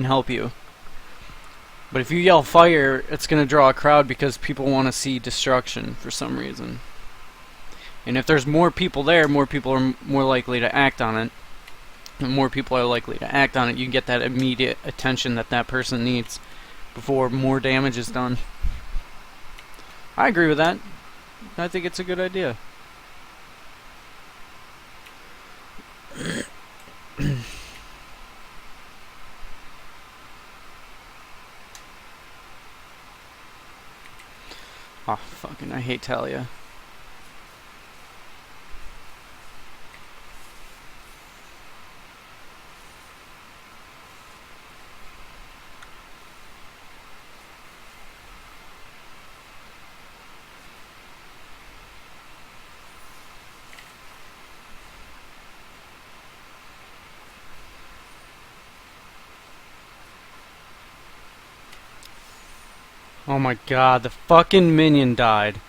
help you. But if you yell fire, it's going to draw a crowd because people want to see destruction for some reason. And if there's more people there, more people are more likely to act on it. And more people are likely to act on it, you can get that immediate attention that that person needs before more damage is done. I agree with that. I think it's a good idea. Oh, fucking, I hate Taliyah. Oh my god, the fucking minion died.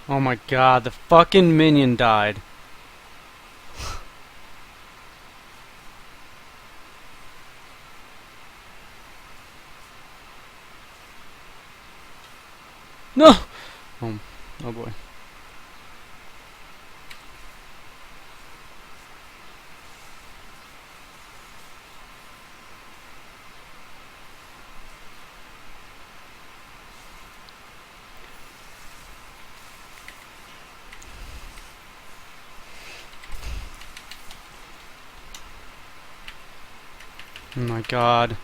Oh my god, the fucking minion died. No! Oh boy. Oh my god.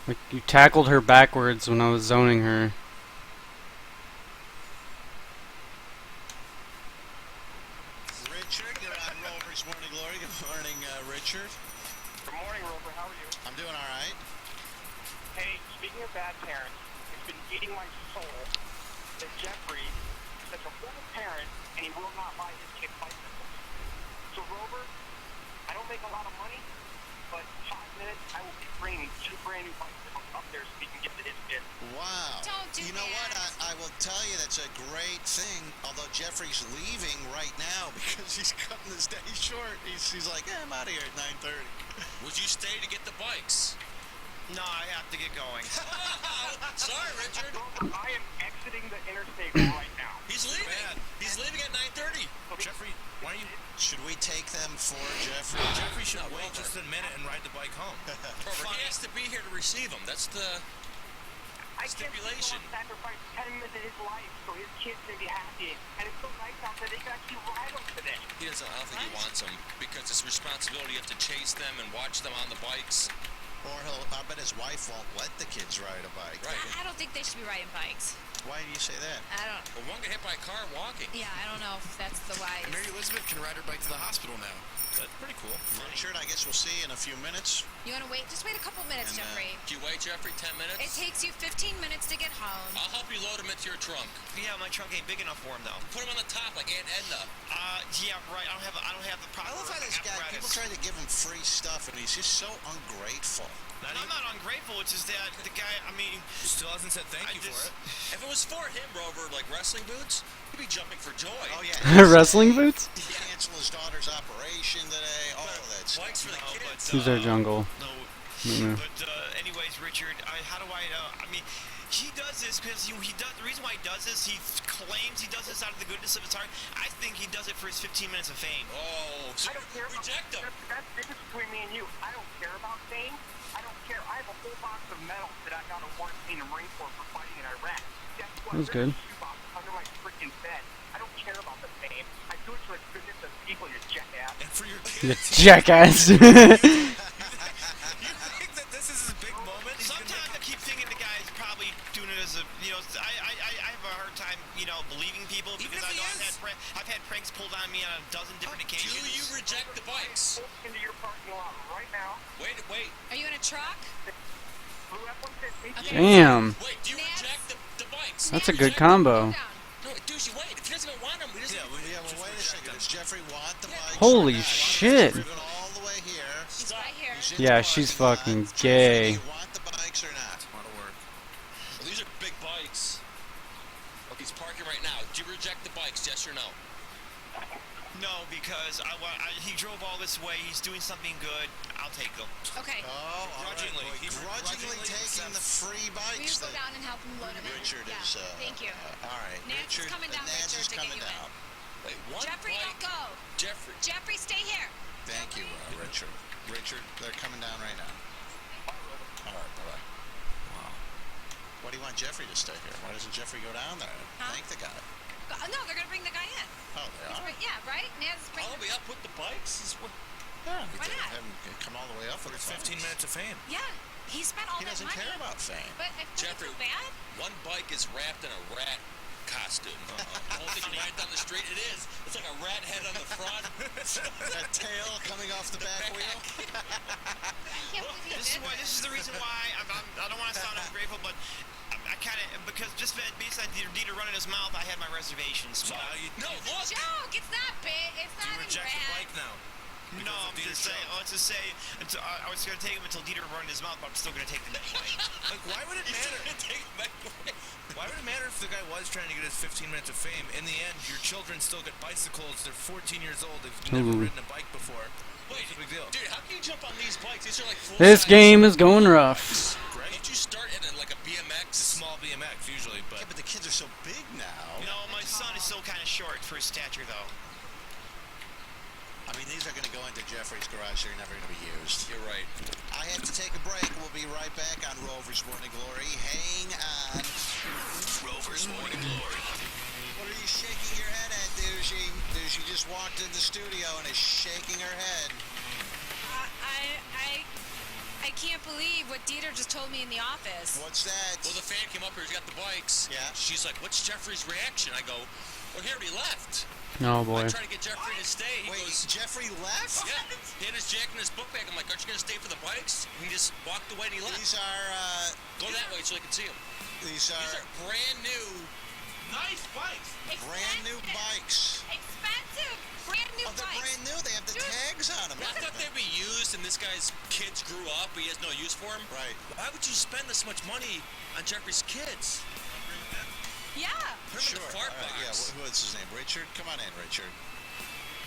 Like, you tackled her backwards when I was zoning her. Richard, you're on Rover's Morning Glory. Good morning, Richard. Good morning, Rover. How are you? I'm doing all right. Hey, speaking of bad parents, it's been eating my soul that Jeffrey is such a horrible parent and he will not buy his kid bicycles. So, Rover, I don't make a lot of money, but in 5 minutes I will be bringing 2 brand new bicycles up there so he can get to his kid. Wow. Don't do You know that. what? I will tell you that's a great thing, although Jeffrey's leaving right now because he's cutting his day short. He's like, I'm out of here at 9:30. Would you stay to get the bikes? No, I have to get going. Sorry, Richard. Rover, I am exiting the interstate right now. He's leaving. He's leaving at 9:30. Jeffrey, why don't you... Should we take them for Jeffrey? Jeffrey should No, wait Rover. just a minute and ride the bike home. Rover, he has to be here to receive them. That's the I can't stipulation. sacrifice 10 minutes of his life so his kids can be happy. And it's so nice out there they can actually ride them today. He doesn't. I don't think he wants them because it's responsibility. You have to chase them and watch them on the bikes. Or I bet his wife won't let the kids ride a bike. Right. I don't think they should be riding bikes. Why do you say that? I don't. Well, one got hit by a car walking. Yeah, I don't know if that's the wise. And Mary Elizabeth can ride her bike to the hospital now. That's pretty cool. Richard, I guess we'll see you in a few minutes. You want to wait? Just wait a couple minutes, And, Jeffrey. Do you wait, Jeffrey? 10 minutes? It takes you 15 minutes to get home. I'll help you load them into your trunk. Yeah, my trunk ain't big enough for him though. Put them on the top like Aunt Edna. Yeah, right. I don't have the proper I love how this guy, people try to give him free stuff, and he's just so ungrateful. I'm not ungrateful. It's just that the guy, I mean, still hasn't said thank you for it. If it was for him, Rover, like wrestling boots, he'd be jumping for joy. Oh yeah, Wrestling boots? He canceled his daughter's operation today. All of that stuff. Bikes for the No, kids. Who's our jungle? No. Mm-hmm. But anyways, Richard, how do I? I mean, he does this because he does. The reason why he does this, he claims he does this out of the goodness of his heart. I think he does it for his 15 minutes of fame. Oh, so I don't care reject them. That's the difference between me and you. I don't care about fame. I don't care. I have a whole box of medals that I got awarded in the Marine Corps for fighting in Iraq. Guess what? That was good. There's a shoebox under my freaking bed. I don't care about the fame. I do it for the goodness of people, you jackass. And for your You kids. jackass. You think that this is his big moment? Sometimes I keep thinking the guy's probably doing it as a, I have a hard time, believing people because I know I've had pranks pulled on me on a dozen different Do occasions. you reject the bikes? Into your parking lot right now. Wait. Are you in a truck? Blue F-150. Okay. Damn. Wait, do you Nance? reject the bikes? That's a Nance, good calm combo. down. No, Douchey, wait. If he doesn't even want them, he doesn't. Yeah, well, wait a second. Does Jeffrey want the bikes? Holy or not? shit. He's driven all the way here. He's right here. He's in Yeah, the she's parking fucking lot. Jeffrey, gay. do you want the bikes or not? A lot of work. Well, these are big bikes. Okay, he's parking right now. Do you reject the bikes, yes or no? No, because he drove all this way. He's doing something good. I'll take them. Okay. Oh, all right. Grudgingly. Boy, He grudgingly taking the free Will bikes. you go down and help him load them in? Richard Yeah, is. Thank you. All right. Nancy's Richard, coming down, Nancy's Richard, to get coming you in. down. Wait, one Jeffrey, bike. don't go. Jeffrey. Jeffrey, stay here. Thank you, Richard. Richard, they're coming down right now. All right, bye-bye. Wow. Why do you want Jeffrey to stay here? Why doesn't Jeffrey go down there? Huh? Thank the guy. No, they're gonna bring the guy in. Oh, they are? Yeah, right? Nancy's bring I'll be up with the bikes. Yeah. Why not? Have him come all the way up for the 15 minutes of fame. Yeah, he spent all He that doesn't money. care about fame. But I feel Jeffrey. so bad. One bike is wrapped in a rat costume. I don't think you ride down the street. It is. It's like a rat head on the front. That tail coming off the back wheel. I can't believe he This is did why. This is the reason why I don't want to sound ungrateful, but I kind of because just based on Dieter running his mouth, I had my reservations. So now you, No, It's a look. joke. It's not big. It's you not even reject the bad. bike now. No, Because of I'm Dieter's just saying. show. Let's just say until, I was going to take him until Dieter running his mouth, but I'm still going to take the next bike. Like, why would it He's matter? gonna take it back away. Why would it matter if the guy was trying to get his 15 minutes of fame? In the end, your children still get bicycles. They're 14 years old. They've never Ooh. ridden a bike before. Wait, What's the big deal? dude, how can you jump on these bikes? These are like full This size. game is going rough. Right? Did you start in like a BMX? Small BMX usually, but Yeah, but the kids are so big now. No, my son is still kind of short for his stature, though. I mean, these are going to go into Jeffrey's garage. They're never going to be used. You're right. I have to take a break. We'll be right back on Rover's Morning Glory. Hang on. Rover's Morning Glory. What are you shaking your head at, Douchey? Douchey just walked in the studio and is shaking her head. I can't believe what Dieter just told me in the office. What's that? Well, the fan came up here. He's got the bikes. Yeah. She's like, "What's Jeffrey's reaction?" I go, "Well, he already left." Oh I boy. try to get Jeffrey to stay. He Wait, goes, Jeffrey left? "Yeah." He had his jacket in his book bag. I'm like, "Aren't you gonna stay for the bikes?" And he just walked away and he left. These are, Go that way so I can see him. these These are are brand new. nice bikes. brand new bikes. Expensive. Brand new Oh, they're bikes. brand new. They have the Dude. tags on them. I thought they'd be used, and this guy's kids grew up, but he has no use for them. Right. Why would you spend this much money on Jeffrey's kids? Yeah. Put him Sure. in the fart All right, yeah, box. who is his name? Richard? Come on in, Richard.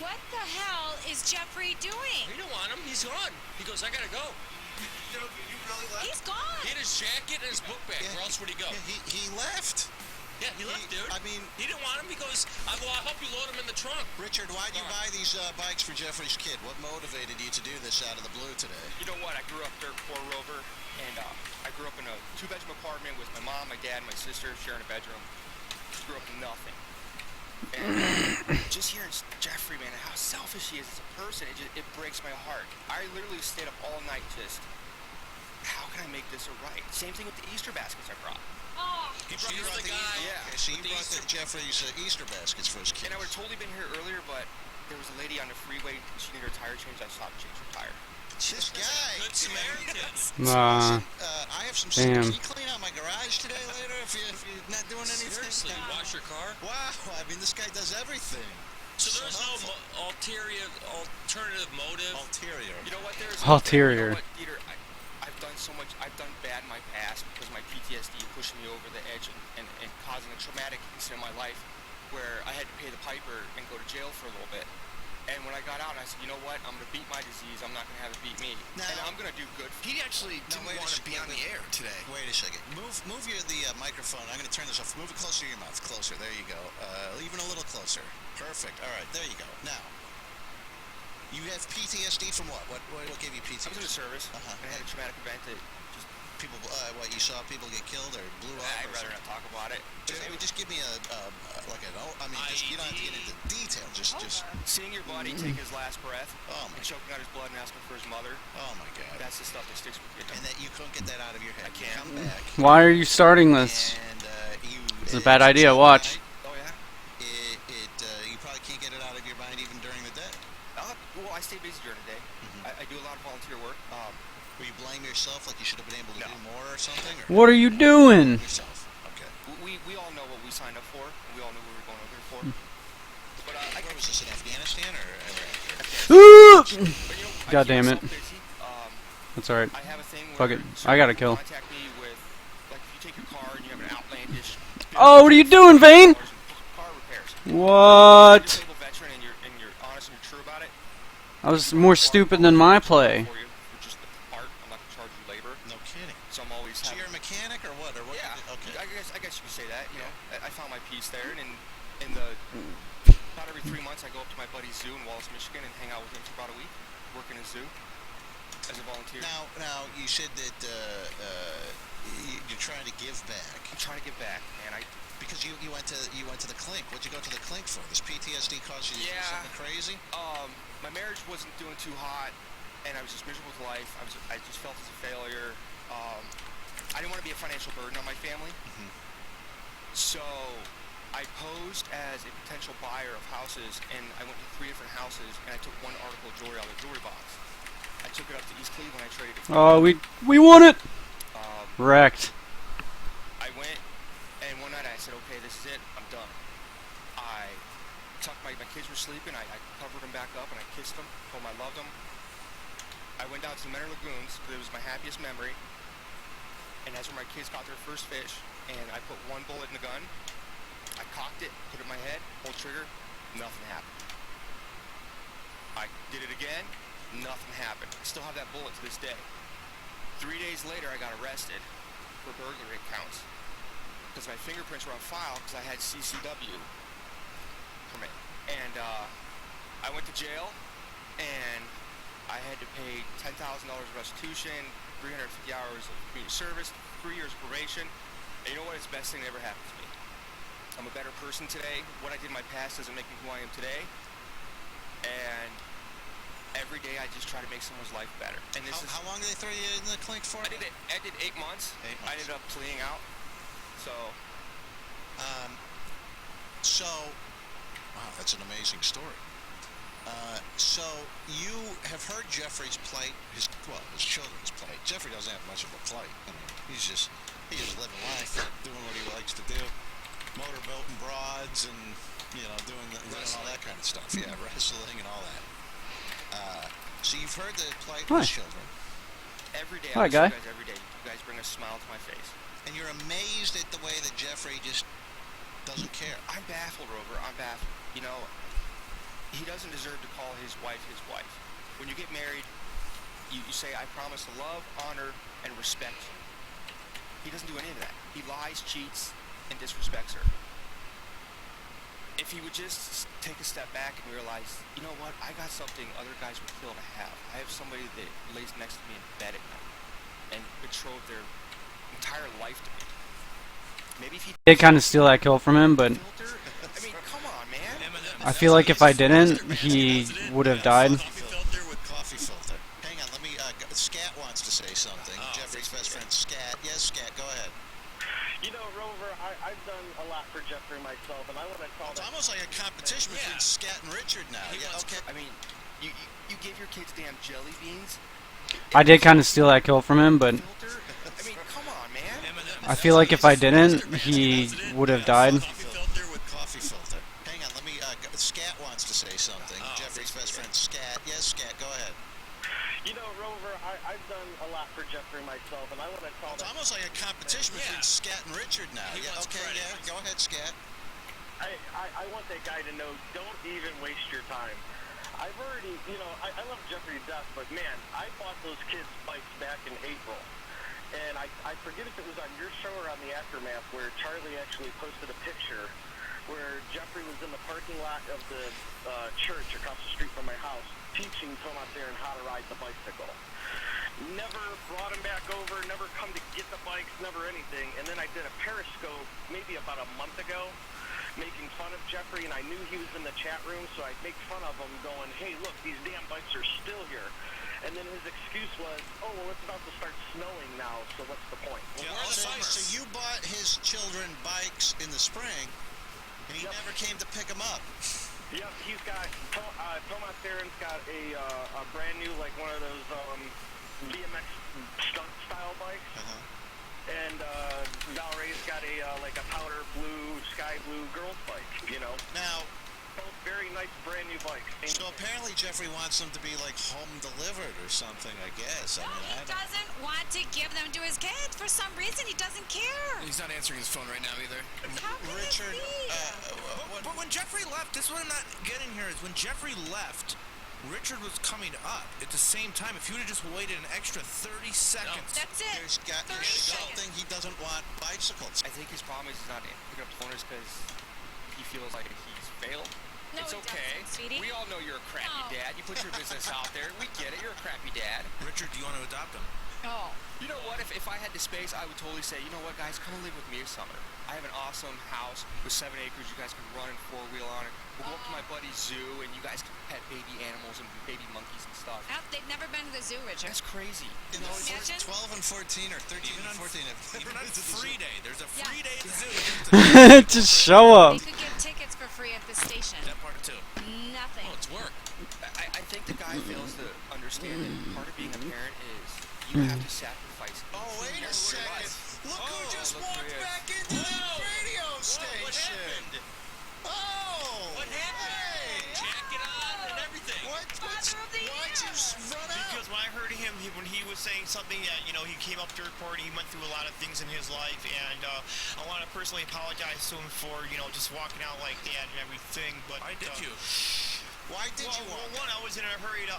What the hell is Jeffrey doing? You don't want him. He's gone. He goes, "I gotta go." You really left? He's gone. He had his jacket and his book bag. Where else would he go? Yeah, he left. Yeah, he left, dude. I mean, He didn't want him. He goes, I'll help you load him in the trunk." Richard, why'd you All buy right. these bikes for Jeffrey's kid? What motivated you to do this out of the blue today? You know what? I grew up dirt poor, Rover, and I grew up in a two-bedroom apartment with my mom, my dad, and my sister sharing a bedroom. Grew up with nothing. And just hearing Jeffrey, man, how selfish he is as a person, it breaks my heart. I literally stayed up all night just, how can I make this a right? Same thing with the Easter baskets I brought. Oh. He So you brought brought the guy. Yeah. Okay, so you with the brought Easter- Jeffrey's Easter baskets for his kids. And I would have totally been here earlier, but there was a lady on the freeway, she needed her tire changed, I stopped to change her tire. This guy. Good Samaritan. Nah. I have some Damn. Can you clean out my garage today later if you're not doing anything? Seriously, wash your car? Wow, I mean, this guy does everything. So there's no helpful. alternative motive? Ulterior. You know what? Ulterior. You know what, Dieter, I've done so much. I've done bad in my past because my PTSD pushed me over the edge and causing a traumatic incident in my life where I had to pay the piper and go to jail for a little bit. And when I got out, I said, you know what? I'm going to beat my disease. I'm not going to have it beat me. Now- and I'm going to do good. He actually Now, didn't wait a want to sec- be on the air today. Wait a second. Move the microphone. I'm going to turn this off. Move it closer to your mouth. Closer. There you go. Even a little closer. Perfect. All right. There you go. Now, you have PTSD from what? What gave you PTSD? I was in the service, Uh-huh. and I had a traumatic event that just, People. What you saw people get killed or blew up? I'd or rather not talk about it. Just give me I mean, just, you don't have to get into detail. Just. Seeing your buddy take his last breath Oh my. and choking out his blood and asking for his mother, Oh my God. that's the stuff that sticks with you. And that you couldn't get that out of your head. I You can't. come back. Why are you starting this? And you. It's a bad idea. Watch. Oh, yeah? You probably can't get it out of your mind even during the day. Well, I stay busy during the day. I do a lot of volunteer work. Where you blame yourself like you should have been able to No. do more or something? Or What are you doing? yourself. Okay. we all know what we signed up for. And we all know what we were going over here for. But Where was this, in Afghanistan or Iraq? But, you know, God damn I it. keep myself busy. That's alright. I have a thing where Fuck it. certain I got a people kill. contact me with, like, if you take your car and you have an outlandish Oh, what are you doing, Vane? car repairs. What? If you're a disabled veteran and you're honest and you're true about it. I was more stupid than my play. For you, which is the part. I'm not gonna charge you labor. No kidding. So I'm always So having, you're a mechanic or what? Or what? yeah. Okay. I guess you could say that. You know, I found my piece there, and in the about every 3 months I go up to my buddy's zoo in Wallace, Michigan, and hang out with him for about a week, work in his zoo as a volunteer. Now you said that you're trying to give back. I'm trying to give back, man. Because you went to the clink. What'd you go to the clink for? This PTSD caused you to do Yeah. something crazy? My marriage wasn't doing too hot, and I was just miserable with life. I just felt as a failure. I didn't want to be a financial burden on my family. So I posed as a potential buyer of houses, and I went to 3 different houses, and I took one article of jewelry out of the jewelry box. I took it up to East Cleveland. I traded it for Oh, we won it. Wrecked. I went, and one night I said, okay, this is it. I'm done. I tucked my kids were sleeping. I covered them back up, and I kissed them, told them I loved them. I went down to the Menor Lagoons, because it was my happiest memory. And that's where my kids got their first fish. And I put one bullet in the gun. I cocked it, put it in my head, pulled trigger, nothing happened. I did it again, nothing happened. I still have that bullet to this day. 3 days later, I got arrested for burglary counts because my fingerprints were on file because I had CCW permit. And I went to jail, and I had to pay $10,000 restitution, 350 hours of community service, 3 years probation. And you know what? It's the best thing that ever happened to me. I'm a better person today. What I did in my past doesn't make me who I am today. And every day I just try to make someone's life better. And this How long did they throw you in the clink for? I did 8 months. 8 months. I ended up pleading out. So Wow, that's an amazing story. So you have heard Jeffrey's plight, his children's plight. Jeffrey doesn't have much of a plight. I mean, he's just living life, doing what he likes to do, motorboating broads, and doing all that kind of stuff. Yeah, wrestling and all that. So you've heard the plight of his children. every day Hi, I guy. see you guys every day. You guys bring a smile to my face. And you're amazed at the way that Jeffrey just doesn't care. I'm baffled, Rover. I'm baffled. You know, he doesn't deserve to call his wife his wife. When you get married, you say, I promise to love, honor, and respect you. He doesn't do any of that. He lies, cheats, and disrespects her. If he would just take a step back and realize, you know what, I got something other guys would kill to have. I have somebody that lays next to me in bed at night and betrothed their entire life to me. Maybe if he Did kind of steal that kill from him, but filter, I mean, come on, man. I feel like if I didn't, he would have died. Coffee filter with coffee filter. Hang on, let me. Scat wants to say something. Jeffrey's best friend, Scat. Yes, Scat. Go ahead. You know, Rover, I've done a lot for Jeffrey myself, and I want to call It's almost like a competition between Scat and Richard now. Yeah, okay. I mean, you give your kids damn jelly beans. I did kind of steal that kill from him, but Filter. I mean, come on, man. I feel like if I didn't, he would have died. Coffee filter with coffee filter. Hang on, let me. Scat wants to say something. Jeffrey's best friend, Scat. Yes, Scat. Go ahead. You know, Rover, I've done a lot for Jeffrey myself, and I want to call It's almost like a competition between Scat and Richard now. Yeah, okay, yeah. Go ahead, Scat. I want that guy to know, don't even waste your time. I've already, I love Jeffrey to death, but man, I bought those kids bikes back in April. And I forget if it was on your show or on the Aftermath where Charlie actually posted a picture where Jeffrey was in the parking lot of the church across the street from my house teaching Thomas Aaron how to ride the bicycle. Never brought him back over, never come to get the bikes, never anything. And then I did a Periscope maybe about a month ago making fun of Jeffrey, and I knew he was in the chat room, so I'd make fun of him going, hey, look, these damn bikes are still here. And then his excuse was, oh, well, it's about to start snowing now, so what's the point? So you bought his children bikes in the spring, and he never came to pick them up. Yep, he's got, Thomas Aaron's got a brand new, like one of those BMX stunt style bikes. and Valerie's got a like a powder blue, sky blue girl's bike. Now, Both very nice, brand new bikes. so apparently Jeffrey wants them to be like home delivered or something, I guess. I No, mean, he I don't... doesn't want to give them to his kids. For some reason, he doesn't care. He's not answering his phone right now either. How can Richard, it be? But when Jeffrey left, this is what I'm not getting here is when Jeffrey left, Richard was coming up at the same time. If he would have just waited an extra 30 seconds. That's it. There's 30 something seconds. he doesn't want bicycles. I think his problem is he's not picking up loaners because he feels like he's failed. No, It's he okay. doesn't, sweetie. We all know you're a crappy No. dad. You put your business out there. We get it. You're a crappy dad. Richard, do you want to adopt him? Oh. You know what? If I had the space, I would totally say, you know what, guys, come and live with me this summer. I have an awesome house with 7 acres. You guys can run and four-wheel on it. We'll go up to my buddy's zoo, and you guys can pet baby animals and baby monkeys and stuff. They've never been to the zoo, Richard. That's crazy. You know, Imagine. 12 and 14 or 13 Even and on, 14 have even never on been to the free zoo. day, there's a Yeah. free day at the zoo. Just show up. They could give tickets for free at the station. That part too. Nothing. Oh, it's work. I think the guy fails to understand that part of being a parent is you have to sacrifice. Oh, wait a second. Look who just look walked who he is. back into the radio What station. happened? Oh! What happened? Hey! Jacket on and everything. Father of the Why'd you year. run out? Because when I heard him, when he was saying something that, he came up to report, he went through a lot of things in his life, and I want to personally apologize to him for, just walking out like that and everything, but... Why did you? Why did you walk One, I was in a hurry to,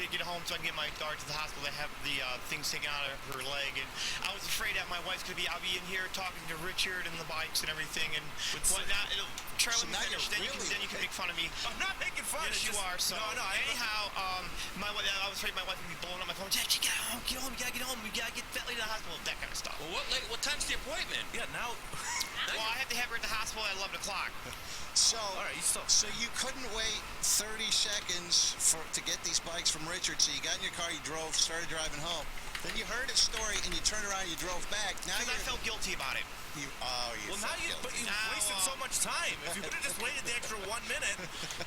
get home so I can get my daughter to the hospital to have the things taken out of her leg, and I was afraid that my wife's gonna be, I'll be in here talking to Richard and the bikes and everything, and whatnot. Charlie, So now finish, you're then you can make fun of me. I'm not making fun. Yes, it's you just, are. So No, anyhow, I was afraid my wife would be blowing up my phone. Jackie, get home, you gotta get home, we gotta get that lady to the hospital, that kind of stuff. Well, what time's the appointment? Yeah, now. Well, I have to have her at the hospital at 11 o'clock. So, All right, so you couldn't wait 30 seconds to get these bikes from Richard, so you got in your car, you drove, started driving home. Then you heard his story, and you turned around, you drove back. Now Because I felt guilty about it. you Well, now felt you, but guilty. you wasted so much time. If you could have just waited the extra 1 minute,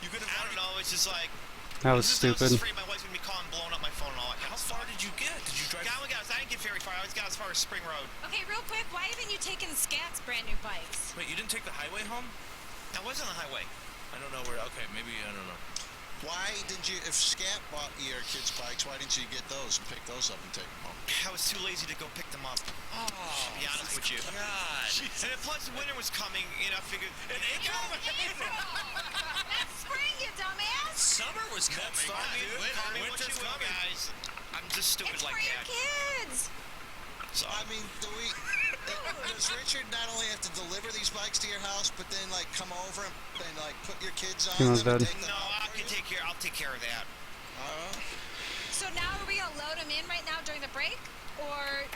you could have. I don't know, it's just like... That was I was stupid. just afraid my wife's gonna be calling, blowing up my phone and all that kind How of far stuff. did you get? Did you drive? I didn't get very far. I got as far as Spring Road. Okay, real quick, why haven't you taken Scat's brand new bikes? Wait, you didn't take the highway home? I was on the highway. I don't know where. Okay, maybe I don't know. Why did you, if Scat bought your kids' bikes, why didn't you get those and pick those up and take them home? I was too lazy to go pick them up. Oh, To be honest with you. God. And plus, winter was coming, I figured... April! That's spring, you dumbass! Summer was coming. Call me what Winter's you will, coming. guys. I'm just stupid It's like for your that. kids! So, I mean, does Richard not only have to deliver these bikes to your house, but then like come over and like put your kids on He was them and dead. take them no, out I for can you? I'll take care of that. So now are we gonna load them in right now during the break? Or...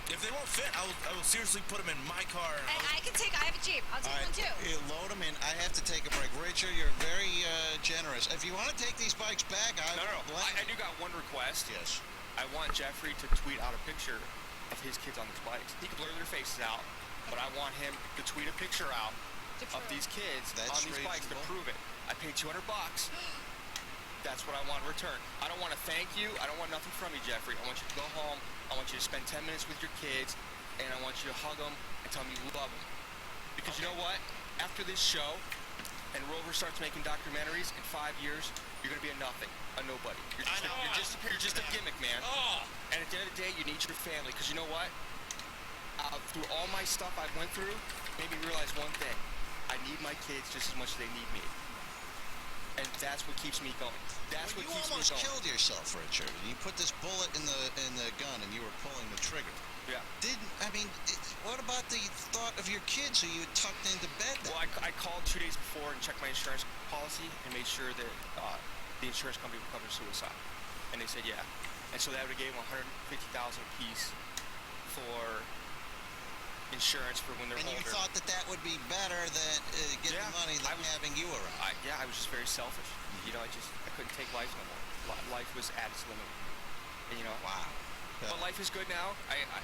If they won't fit, I will seriously put them in my car. And I have a Jeep. I'll take All right, one too. you load them in. I have to take a break. Richard, you're very generous. If you want to take these bikes back, No. blame I do got one request. Yes. I want Jeffrey to tweet out a picture of his kids on these bikes. He can blur their faces out, but I want him to tweet a picture out of these kids That's on these bikes to reasonable. prove it. I paid $200. That's what I want in return. I don't want to thank you. I don't want nothing from you, Jeffrey. I want you to go home. I want you to spend 10 minutes with your kids, and I want you to hug them and tell them you love them. Because you know what? After this show, and Rover starts making documentaries, in 5 years, you're going to be a nothing, a nobody. You're just a gimmick, man. Oh, And at the end of the day, you need your family. Because you know what? Through all my stuff I've went through, made me realize one thing. I need my kids just as much as they need me. And that's what keeps me going. That's Well, what you keeps me almost going. killed yourself, Richard. You put this bullet in the gun, and you were pulling the trigger. Yeah. What about the thought of your kids who you had tucked into bed? Well, I called 2 days before and checked my insurance policy and made sure that the insurance company would cover suicide. And they said, yeah. And so that would have gave them $150,000 a piece for insurance for when they're And older. you thought that would be better than getting Yeah, money than having you around. I was just very selfish. I couldn't take life no more. Life was at its limit. And, Wow. but life is good now.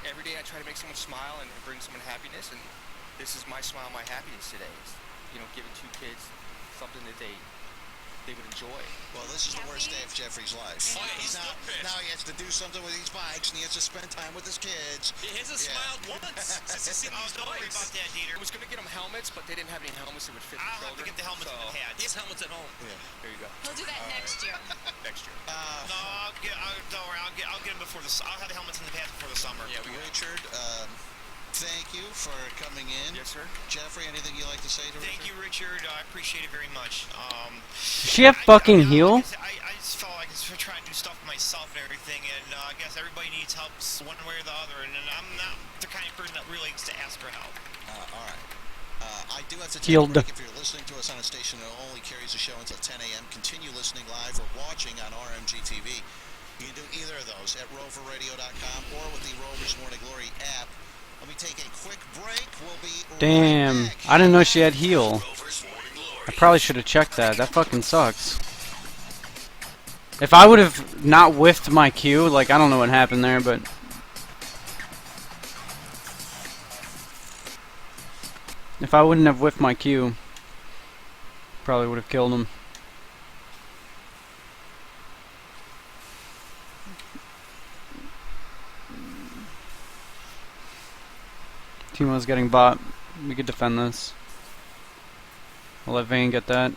Every day I try to make someone smile and bring someone happiness, and this is my smile, my happiness today. It's, giving 2 kids something that they they would enjoy. Well, this is the worst day of Jeffrey's life. Oh, yeah, he's now, still pissed. now he has to do something with these bikes, and he has to spend time with his kids. He hasn't Yeah. smiled once since he's seen Oh, these don't worry bikes. about that, Dieter. I was gonna get them helmets, but they didn't have any helmets that would fit the I'll have to children. get the helmets so and the hats. He has helmets at home. There you go. He'll do that next year. Next year. No, don't worry. I'll get them before the. I'll have the helmets and the pads before the summer. Yeah, we Richard, thank you for coming in. Yes, sir. Jeffrey, anything you'd like to say to Thank you, Richard. I appreciate it very much. Does she have fucking heel? I just felt like I was trying to do stuff myself and everything, and I guess everybody needs help one way or the other, and I'm not the kind of person that really likes to ask for help. All right. I do have to take Healed. a break. If you're listening to us on a station that only carries the show until 10 a.m., continue listening live or watching on RMG TV. You can do either of those at roverradio.com or with the Rovers Morning Glory app. Let me take a quick break. We'll be Damn, right back. I didn't know she had heel. Rover's Morning Glory. I probably should have checked that. That fucking sucks. If I would have not whiffed my cue, like, I don't know what happened there, but... If I wouldn't have whiffed my cue, probably would have killed him. Timo's getting bot. We could defend this. I'll let Vayne get that.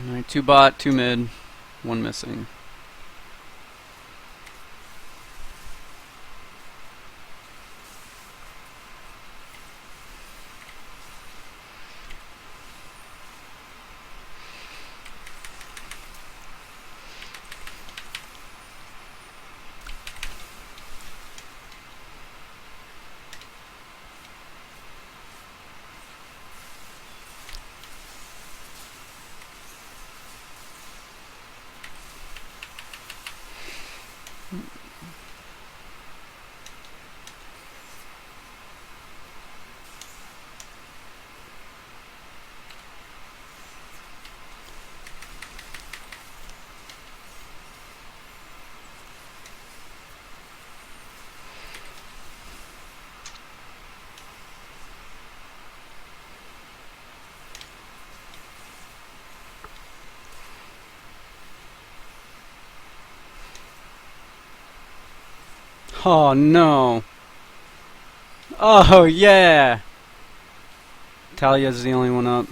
Alright, 2 bot, 2 mid, 1 missing. Oh no. Oh yeah. Taliyah's the only one up.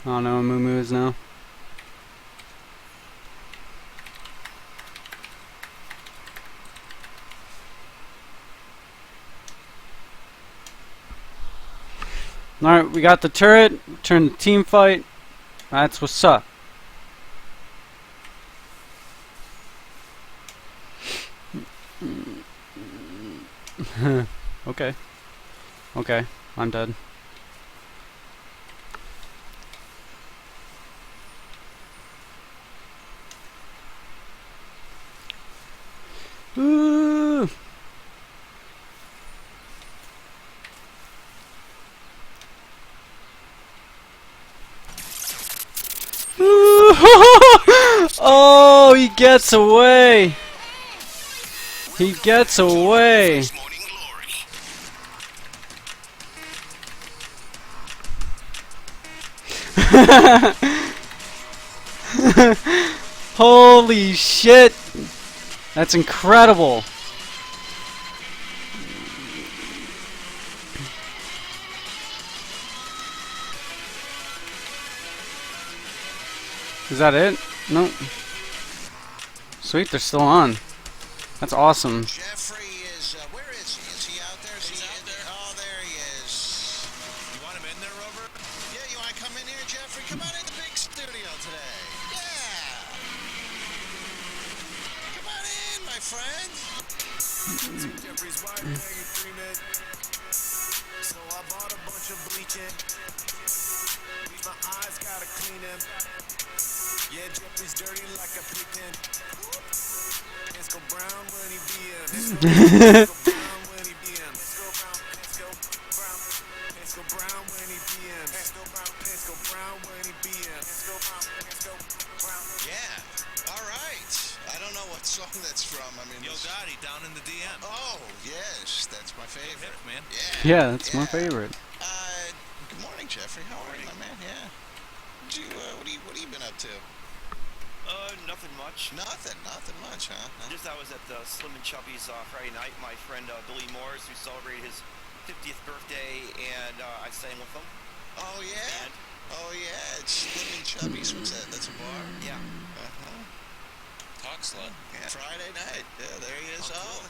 Oh no, Moo is now. Alright, we got the turret. Turn the team fight. That's what's up. Okay. Okay, I'm dead. Ooh. Ooh. Oh, he gets away. He gets away. Morning Glory. Holy shit. That's incredible. Is that it? No. Sweet, they're still on. That's awesome. Jeffrey is, where is he? Is he out there? Is he out there? Oh, there he is. You want him in there, Rover? Yeah, you want to come in here, Jeffrey? Come on in the big studio today. Yeah. Come on in, my friend. Jeffrey's wife, Maggie Freeman. So I bought a bunch of bleaching. Bleach my eyes, gotta clean them. Yeah, Jeffrey's dirty like a pigpen. Pants go brown when he BM. Go brown when he BM. brown when he BMs. Pants go brown when he BMs. Yeah. All right. I don't know what song that's from. I mean, Yo Gotti, Down in the DM. Oh, yes. That's my favorite. Hip, man. Yeah. Yeah, that's my favorite. Good morning, Jeffrey. How are you, my man? Yeah. What have you been up to? Nothing much. Nothing much, huh? Just I was at the Slim and Chubby's Friday night. My friend Billy Morris, who celebrated his 50th birthday, and I sang with him. Oh, yeah? And, Oh, yeah. It's Slim and Chubby's. What's that? That's a bar? yeah. Uh-huh. Talk slut. Yeah. Friday night. Yeah, there he is. Oh,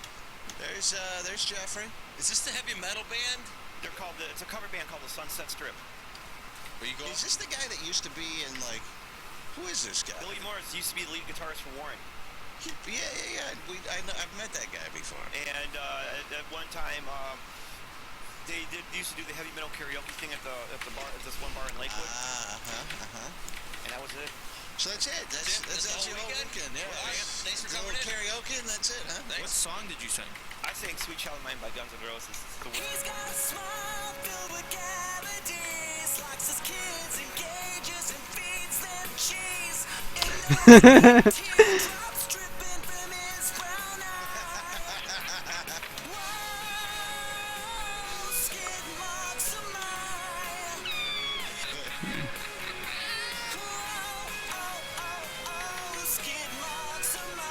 there's Jeffrey. Is this the heavy metal band? They're called it's a cover band called the Sunset Strip. Where you go? Is this the guy that used to be in, like, who is this guy? Billy Morris used to be the lead guitarist for Warren. Yeah. I've met that guy before. And at one time, they used to do the heavy metal karaoke thing at the bar, at this one bar in Lakewood. And that was it. So that's it. That's your whole weekend. Yeah. Well, thanks for A coming little in. karaoke and that's it, huh? What song did you sing? I sang "Sweet Child of Mine" by Guns N' Roses. It's the He's got a smile filled with cavities, likes his kids, engages and feeds them cheese. Teardrops dripping from his brown eye. Whoa, skid marks of mine. Oh, skid marks of mine.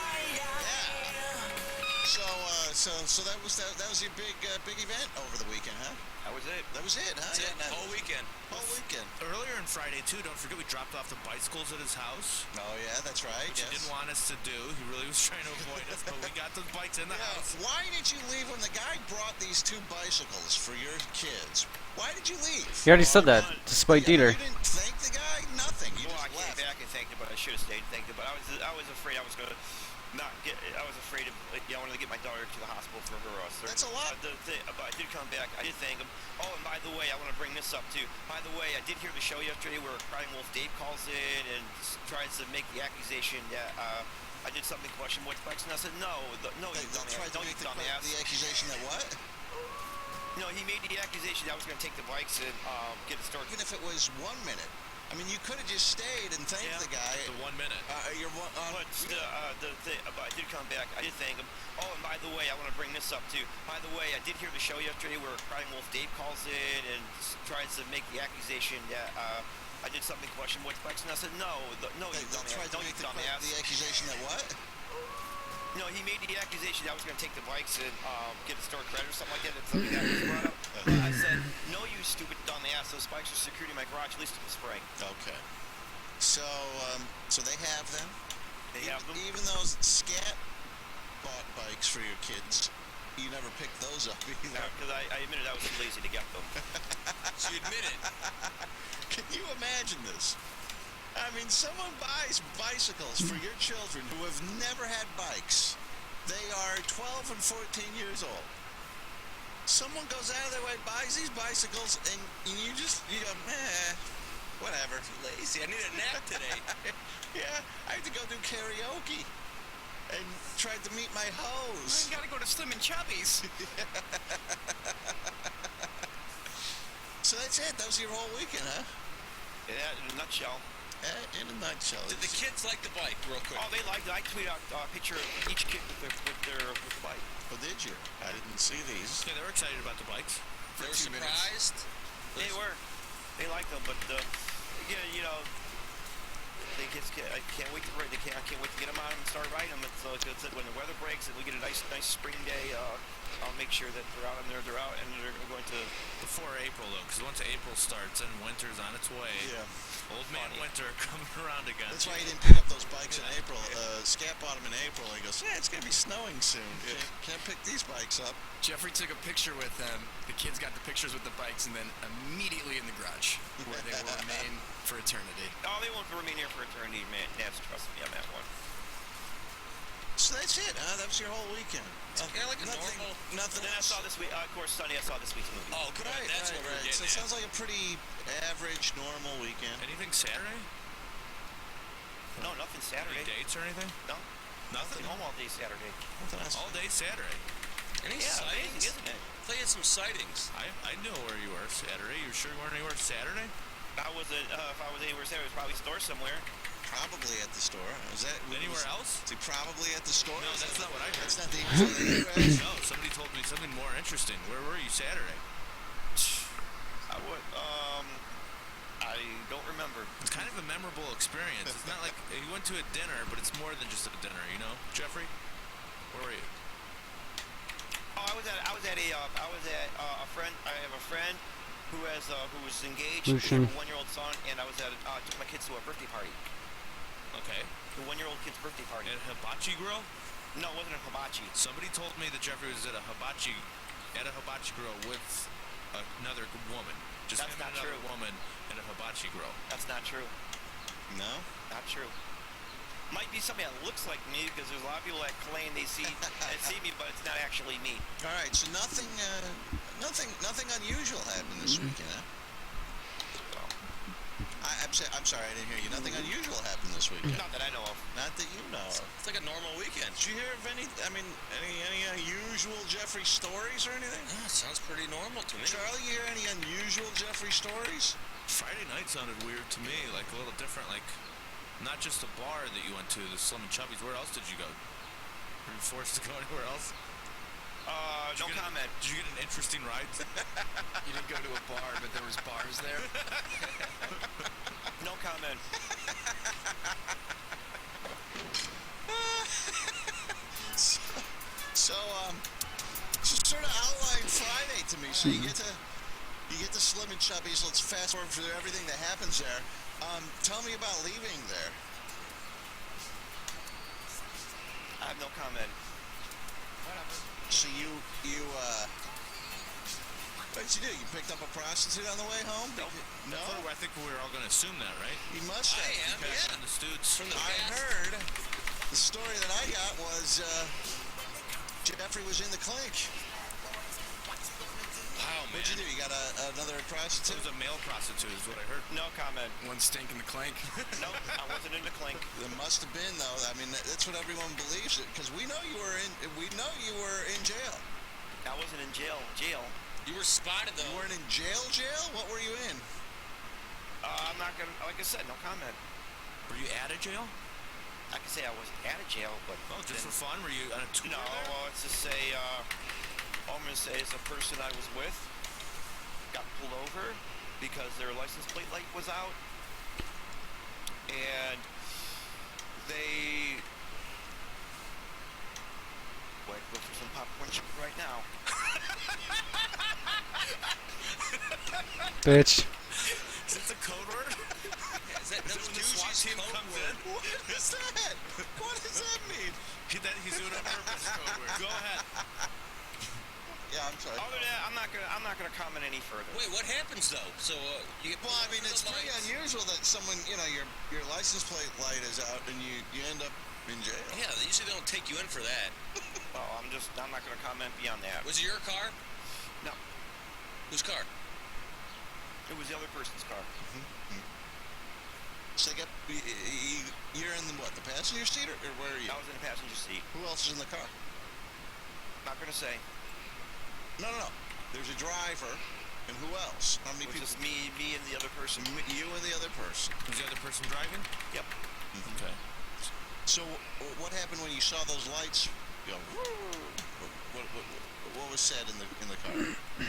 So that was your big event over the weekend, huh? That was it. That was it, huh? That's it. Yeah, Whole weekend. Whole weekend. Earlier on Friday, too, don't forget we dropped off the bicycles at his house. Oh yeah, that's right. Which Yes. he didn't want us to do. He really was trying to avoid us, but we got the bikes in the house. Why did you leave when the guy brought these 2 bicycles for your kids? Why did you leave? He already said that, despite Dieter. You didn't thank the guy? Nothing. You Well, I just came left. back and thanked him, but I should have stayed and thanked him. But I was afraid I was gonna not get. I was afraid of. I wanted to get my daughter to the hospital for her. That's a lot. But I did come back. I did thank him. Oh, and by the way, I want to bring this up too. By the way, I did hear the show yesterday where Crying Wolf Dave calls in and tries to make the accusation that I did something question which bikes, and I said no, no, you They tried dumbass, to no, you make the dumbass. accusation that what? No, he made the accusation that I was going to take the bikes and get the store. Even if it was 1 minute. I mean, you could have just stayed and thanked the guy. The 1 minute. You're one. But I did come back. I did thank him. Oh, and by the way, I want to bring this up too. By the way, I did hear the show yesterday where Crying Wolf Dave calls in and tries to make the accusation that I did something question which bikes, and I said no, no, you They dumbass, tried to no, you make dumbass. the accusation that what? No, he made the accusation that I was going to take the bikes and get the store credit or something like that. It's something that was brought up. But I said, no, you stupid dumbass. Those bikes are security in my garage. At least it was spring. Okay. So they have them. They have them. Even those scat bought bikes for your kids, you never picked those up either. Because I admitted I was too lazy to get them. So you admit it. Can you imagine this? I mean, someone buys bicycles for your children who have never had bikes. They are 12 and 14 years old. Someone goes out of their way, buys these bicycles, and you go, whatever. Lazy. I need a nap today. Yeah, I had to go do karaoke and tried to meet my hoes. I gotta go to Slim and Chubby's. So that's it. That was your whole weekend, huh? Yeah, in a nutshell. In a nutshell. Did the kids like the bike, real quick? Oh, they liked it. I tweeted out a picture of each kid with the bike. Oh, did you? I didn't see these. Yeah, they were excited about the bikes. They were 2 minutes. surprised? They were. They liked them, but again, you know, they kids I can't wait to ride. I can't wait to get them on and start riding them. And so it's when the weather breaks and we get a nice spring day, I'll make sure that they're out and they're out and they're going to. Before April, though, because once April starts and winter's on its way, Yeah. old man winter coming around again. That's why he didn't pick up those bikes in April. Scat bought them in April. And he goes, yeah, it's going to be snowing soon. Can't pick these bikes up. Jeffrey took a picture with them. The kids got the pictures with the bikes, and then immediately in the garage, where they will remain for eternity. Oh, they won't remain here for eternity, man. Nats, trust me on that one. So that's it, huh? That was your whole weekend. Yeah, like a normal. Nothing Then I else. saw this week. Of course, Sunday I saw this week's movie. Oh, good. Right, That's right, what we're right. getting So it at. sounds like a pretty average, normal weekend. Anything Saturday? No, nothing Saturday. Any dates or anything? No. Nothing? Home all day Saturday. Nothing else. All day Saturday. Any Yeah, amazing, sightings? isn't it? I thought you had some sightings. I know where you were Saturday. You sure you weren't anywhere Saturday? I wasn't. If I was anywhere Saturday, it was probably a store somewhere. Probably at the store. Is that Anywhere else? Is he probably at the store? No, that's not what I heard. That's not the answer that you asked. No, somebody told me something more interesting. Where were you Saturday? I would. I don't remember. It's kind of a memorable experience. It's not like you went to a dinner, but it's more than just a dinner, you know? Jeffrey, where were you? Oh, I was at a friend. I have a friend who was engaged. Lucian. With a 1-year-old son, and I was at took my kids to a birthday party. Okay. The 1-year-old kid's birthday party. At Hibachi Grill? No, it wasn't a hibachi. Somebody told me that Jeffrey was at a hibachi grill with another woman. Just That's him not and another true. woman at a hibachi grill. That's not true. No? Not true. Might be somebody that looks like me because there's a lot of people that claim they see me, but it's not actually me. All right, so nothing unusual happened this weekend, huh? I'm sorry, I didn't hear you. Nothing unusual happened this weekend. Not that I know of. Not that you know of. It's like a normal weekend. Did you hear of any unusual Jeffrey stories or anything? It sounds pretty normal to me. Charlie, you hear any unusual Jeffrey stories? Friday night sounded weird to me, like a little different, like not just a bar that you went to, the Slim and Chubby's. Where else did you go? Were you forced to go anywhere else? No comment. Did you get an interesting ride? You didn't go to a bar, but there was bars there. No comment. So just sort of outline Friday to me. So you get to Slim and Chubby's. Let's fast forward through everything that happens there. Tell me about leaving there. I have no comment. So what did you do? You picked up a prostitute on the way home? Nope. No? I think we were all going to assume that, right? You must have. I am, because yeah. And the Stoots. From the I past. heard the story that I got was Jeffrey was in the clink. Wow, man. What'd you do? You got another It prostitute? was a male prostitute, is what I heard. No comment. One stink in the clank. No, I wasn't in the clink. There must have been though. I mean, that's what everyone believes. Because we know you were in jail. I wasn't in jail. You were spotted, though. You weren't in jail? What were you in? I'm not gonna. Like I said, no comment. Were you at a jail? I can say I wasn't at a jail, but Oh, just for fun? Were you on a tour no. there? Well, it's to say. All I'm gonna say is the person I was with got pulled over because their license plate light was out, and they. Wait, go for some popcorn chicken right now. Bitch. Is this a code word? Is that Is it when the SWAT team comes in? What is that? What does that mean? He's doing it on purpose, code word. Go ahead. Yeah, I'm sorry. Other than that, I'm not gonna comment any further. Wait, what happens, though? So, you get... Well, I mean, it's pretty unusual that someone, your license plate light is out and you end up in jail. Yeah, they usually don't take you in for that. Well, I'm not gonna comment beyond that. Was it your car? No, Whose car? it was the other person's car. So you're in the passenger seat or where are you? I was in the passenger seat. Who else is in the car? Not gonna say. No. There's a driver, and who else? How many It was people? just me and the other person. You and the other person. Was the other person driving? Yep. Okay. So what happened when you saw those lights go? What was said in the car?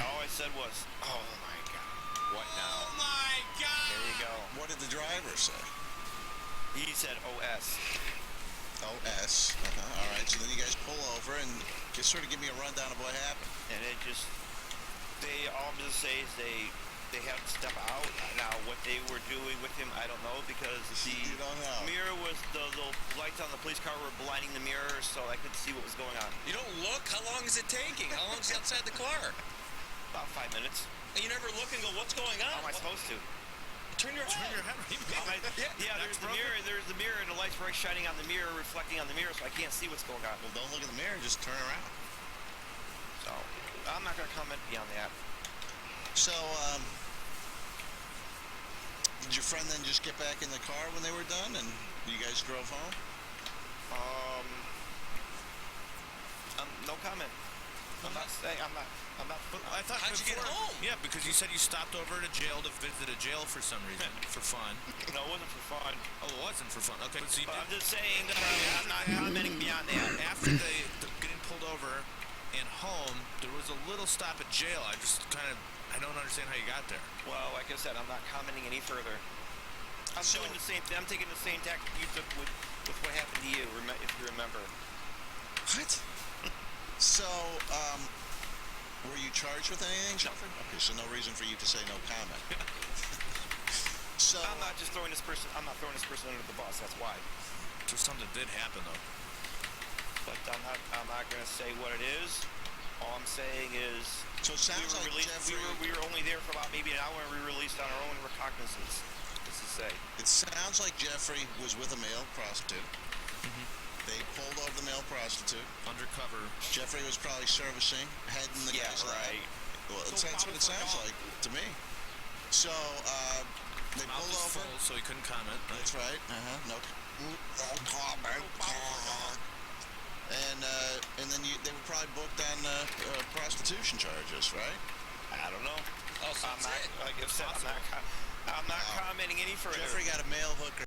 All I said was, "Oh my God, what now?" Oh my God! There you go. What did the driver say? He said, "OS." OS. All right. So then you guys pull over and just sort of give me a rundown of what happened. And all I'm gonna say is they had to step out. Now, what they were doing with him, I don't know, because You don't know. mirror was the lights on the police car were blinding the mirror, so I could see what was going on. You don't look? How long is it taking? How long is he outside the car? About 5 minutes. And you never look and go, what's going on? How am I supposed to? Turn your head. Yeah, there's the mirror. There's the mirror, and the light's right shining on the mirror, reflecting on the mirror, so I can't see what's going on. Well, don't look in the mirror. Just turn around. So I'm not gonna comment beyond that. So, did your friend then just get back in the car when they were done, and you guys drove home? No comment. I'm not saying I'm not. But I thought How'd you get before- home? Yeah, because you said you stopped over to jail to visit a jail for some reason, for fun. No, it wasn't for fun. Oh, it wasn't for fun. Okay, so you But did, I'm just saying that I'm not commenting beyond that. after the getting pulled over and home, there was a little stop at jail. I don't understand how you got there. Well, like I said, I'm not commenting any further. I'm doing the same thing. I'm taking the same tactic you took with what happened to you, if you remember. What? So, were you charged with anything, Jeffrey? Okay, so no reason for you to say no comment. So I'm not just throwing this person. I'm not throwing this person under the bus. That's why. Just something did happen though. But I'm not gonna say what it is. All I'm saying is So it sounds like Jeffrey. we were only there for about maybe an hour, and we released on our own recognizance. This is say. It sounds like Jeffrey was with a male prostitute. They pulled over the male prostitute. Undercover. Jeffrey was probably servicing, heading the Yeah, guy's lap. right. Well, So that's what it sounds like to me. So they Mouth pulled was over. full, so he couldn't comment. Right? That's right. No comment. And then they were probably booked on prostitution charges, right? I don't know. Oh, so I'm that's not. it. Like I said, I'm not commenting any further. Jeffrey got a male hooker.